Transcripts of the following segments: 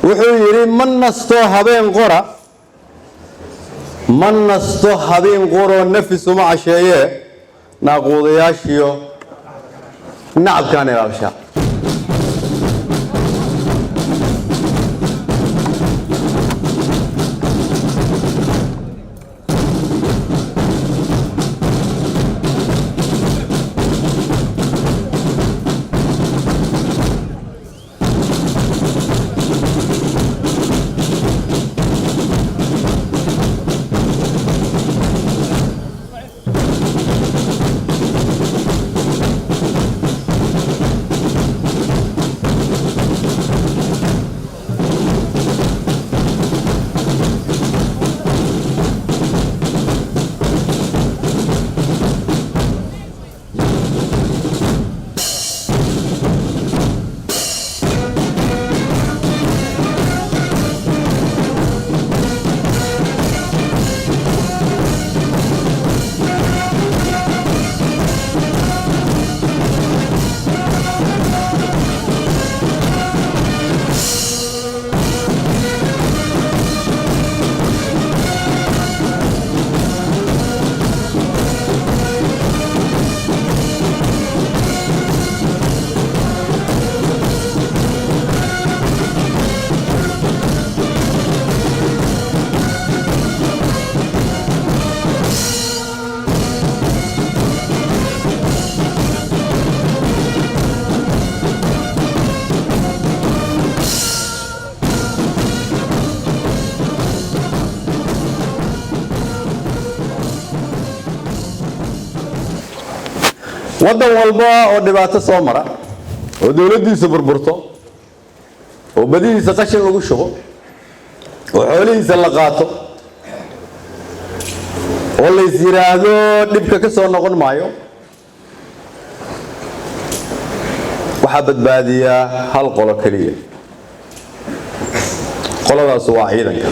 wuxuu yiri man nasto habeen qora man nasto habeen qoro nafisu ma casheeye naaquudayaashiyo nacabkaan ilaalisha waddan walba oo dhibaato soo mara oo dawladdiisa burburto oo badihiisa qashin lagu shubo oo xoolihiisa la qaato oo la yiraahdo dhibka ka soo noqon maayo waxa badbaadiya hal qolo kaliya qoladaas waa ciidanka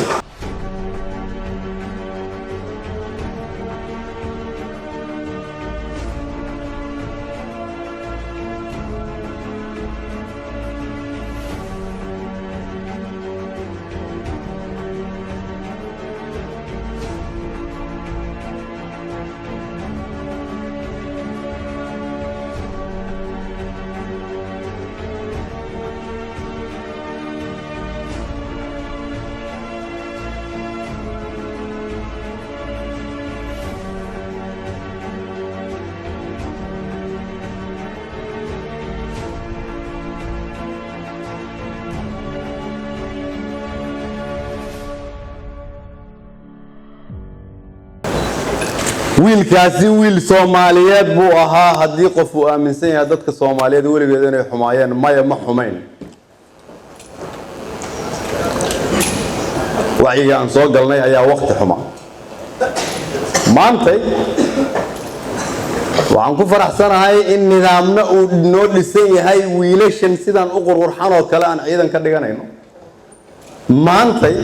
wiilkaasi wiil Soomaaliyeed buu ahaa hadii qof uu aaminsan yahay dadka Soomaaliyeed weligeed inay xumaayeen maya ma xumayn waciga aan soo galnay ayaa waqti xuma maantay waxaan ku faraxsanahay in nidaamna uu noo dhisan yahay wiilashan sidaan u qurqurxan oo kale aan ciidan ka dhiganayno maantay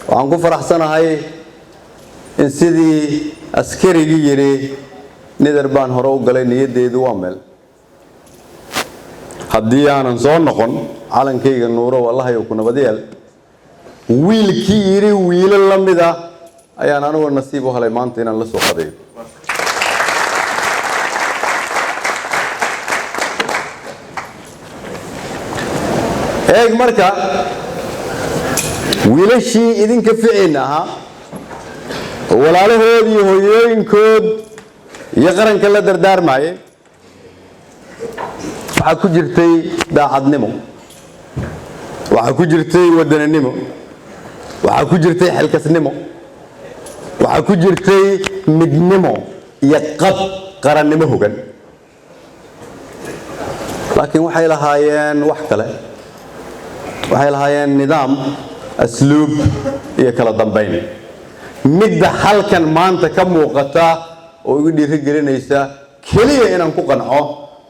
waxaan ku faraxsanahay in sidii askarigi yiri nidar baan hore u galay niyadeedu waa meel haddii aanan soo noqon calankayga nuuro wallahi ku nabadiyal wiilkii yiri wiil la mid ah ayaan anigu nasiib u helay maanta inaan la soo qadeeyo eeg marka wiilashii idinka ficin ahaa walaalahood iyo hooyooyinkood iyo qaranka la dardaarmaayay waxa ku jirtay daacadnimo waxa ku jirtay wadaninimo waxa ku jirtay xilkasnimo waxa ku jirtay midnimo iyo qab qarannimo hogan laakiin waxay lahaayeen wax kale waxay lahaayeen nidaam asluub iyo kala dambeyn midda halkan maanta ka muuqata oo igu dhiirigelinaysa kaliya inaan ku qanco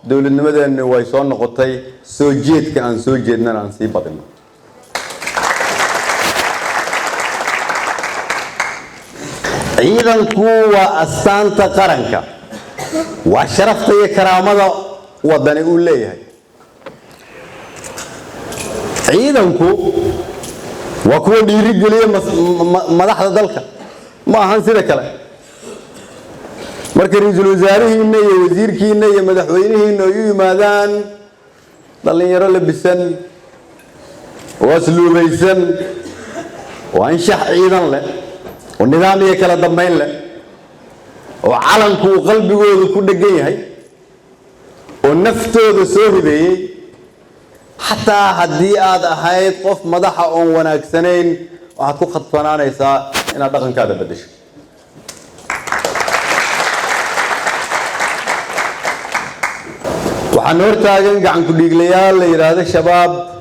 dawladnimadeena way soo noqotay soo jeedka aan soo jeednana aan sii badino ciidanku waa astaanta qaranka waa sharafta iyo karaamada wadani uu leeyahay ciidanku وكون يرجلي مدح ذلك ما هنسير كله مركز رئيس الوزراء إنه وزير كينه مدحوينه إنه يمادان ضلين يرى لبسن واسلوب يسن وانشح أيضا له والنظام يكلا ضمين له وعلنكو قلبي وكل جيه ونفته بسوه بي حتى هدي هذا هاي قف مدحه وناكسنين وهتكون خطفنا نيسا إن أدخن كذا بدش وحنور تاجن عن كل رجال لهذا الشباب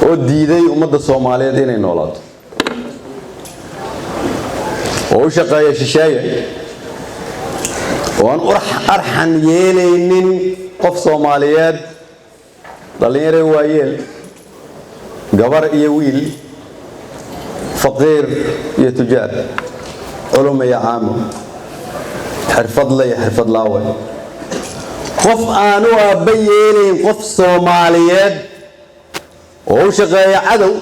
وديدي أمد الصومالية دين النولاد وشقايا ششاية وأن أرحن يلين قف صوماليات ضلين روايل قبر يويل فقير يتجار علوم يعامل حرفض لي حرفض لاول قف آنو أبيلين قف صوماليات وشقايا عدو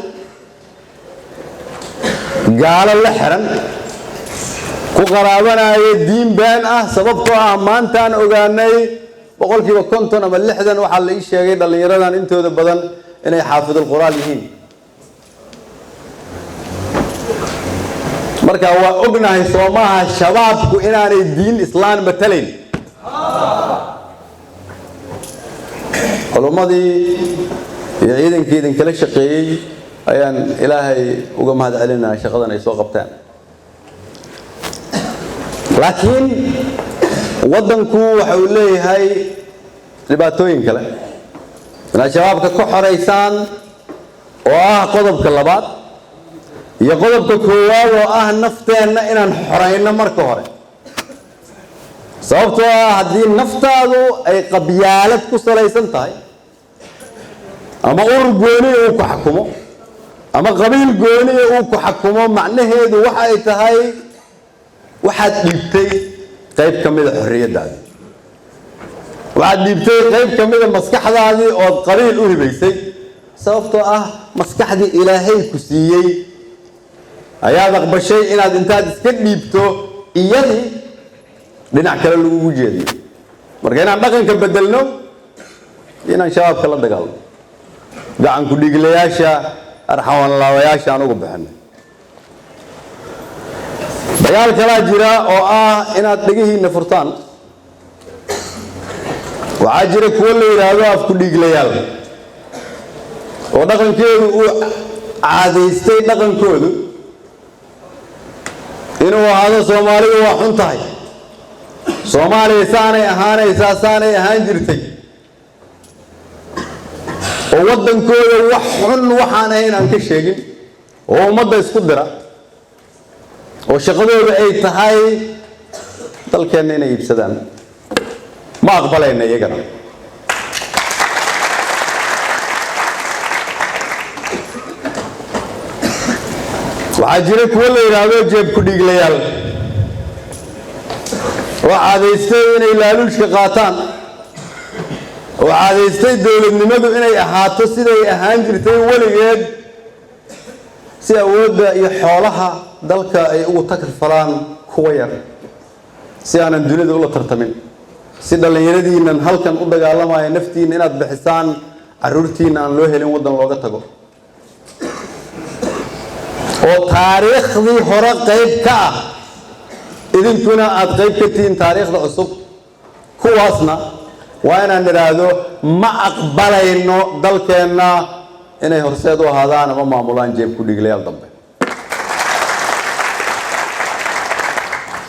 قال اللحرن كقرابنا الدين بين سببتها ما أنت أنا أجاني بقول كي بكون أنا ملحدا وحل إيش يا اللي يردان أنتوا ذا بدن إنه يحافظ القرآن يهين مركا هو أجنه صومها الشباب كإنا الدين الإسلام بتلين قالوا ماضي يعيدن كيدن كل شقي أيان إلهي وقام هذا علينا شغلنا يسوق بتاعنا لكن ودنكو حولي هاي لباتوين كلا أنا شبابك كحريسان قضب كلابات يقضب ككوا نفتنا إن حرينا مركورة صوبتها هذه نفتادو أي قبيالة كسريسان تاي أما أورجوني أو كحكمه أما قبيل جوني أو كحكمه معناه هذا واحد هاي واحد يبتي قيب كمية حرية دادي واحد يبتي قيب كمية مسكحة دادي أو قليل أولي بيسي سوفته مسكحة دي إلهي كسيي أيادك بشيء إن هذا إنتاج سكت يبتو إياني لنعكر الوجود دي مركينا عندنا كبدلنا إن شباب كلا دقال دعن كل جلياشة أرحمن الله وياشة أنا قبحنا بيال كلا جرا أو إن تلاقيه نفرتان وعاجر كل يراجع في كل جليال ودخل كده عادي استيد دخل كده إنه هذا صومالي وحنتاي صومالي ساني أهاني ساساني أهانجرتي وودن كده وحن وحنا هنا كشيء ومضى يسقدره وشغله أي تهاي تلكننا يبسدان ما أقبلنا يجنا وعجرك ولا يراوي جيب كدي غليال وعاد يستوي إلى لالوش كقاتان وعاد يستوي دولة نمدو إني أحاطو سيدي أهانجرتي وليد si awoodda iyo xoolaha dalka ay ugu takrifaan kuwa yar si aanan dunida ula tartamin si dhalinyaradiinan halkan u dagaalamaya naftiina inaad bixisaan caruurtiina aan loo helin wadan looga tago oo taariikhdii hore qayb ka ah idinkuna aad qayb ka tihiin taariikhda cusub kuwaasna waa inaan niraahdo ma aqbalayno dalkeenna inay horseed u ahaadaan ama maamulaan jeeb ku dhiglayaal dambe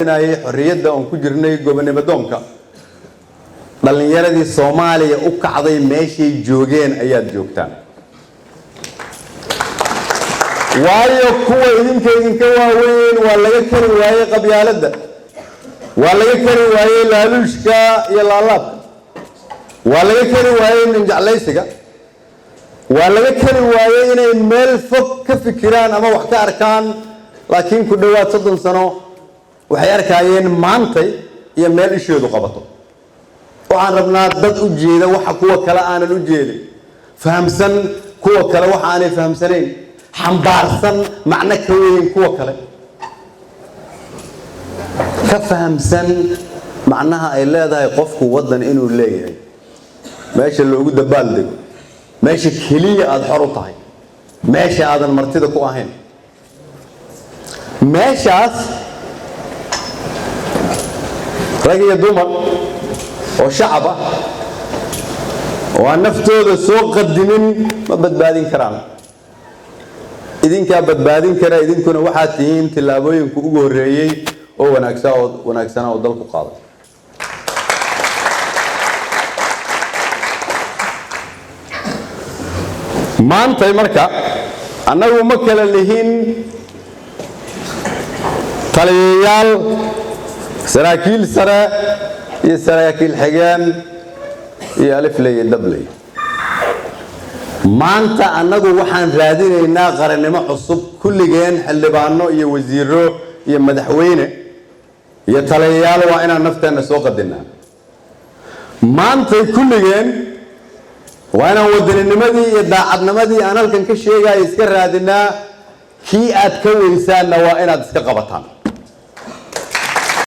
inay xorriyadda aan ku jirnay gobonimo doonka dhalinyaradii Soomaaliya u kacday meeshay joogeen ayaad joogtaan waayo kuwa idinka waaweyn waa laga kari waayay qabyaaladda waa laga kari waayay laaluushka iyo laalaabka waa laga kari waayay ninjaclaysiga waa laga kari waayay inay meel fog ka fikiraan ama wax ka arkaan laakiin ku dhawaad 30 sano waxay arkayeen maantay iyo meel isheedu qabato waxaan rabnaa dad u jeeda waxa kuwa kale aanan u jeedin fahamsan kuwa kale waxa aanay fahamsanayn xambaarsan macno ka weyn kuwa kale ka fahamsan macnaha ay leedahay qofku wadan inuu leeyahay meesha loogu dabaaldego meesha kaliya aad xor u tahay meesha aadan martida ku ahayn meeshaas rag iyo dumar oo shacab ah oo aan naftooda soo qadimin ma badbaadin karaan idinkaa badbaadin kara idinkuna waxaad tihiin tillaabooyinku ugu horreeyey oo wanaagsanaa oo dalku qaaday maantay marka annagu ma kala lihin taliyayaal saraakiil sare iyo saraakiil xigeen iyo alifley iyo dabley maanta annagu waxaan raadinaynaa qarannimo cusub kulligeen xildhibaano iyo wasiiro iyo madaxweyne iyo taliyayaal waa inaan nafteenna soo qadinnaa maantay kulligeen waa inaan waddaninimadii iyo daacadnimadii aan halkan ka sheegaya iska raadinaa kii aad ka weysaanna waa inaad iska qabataan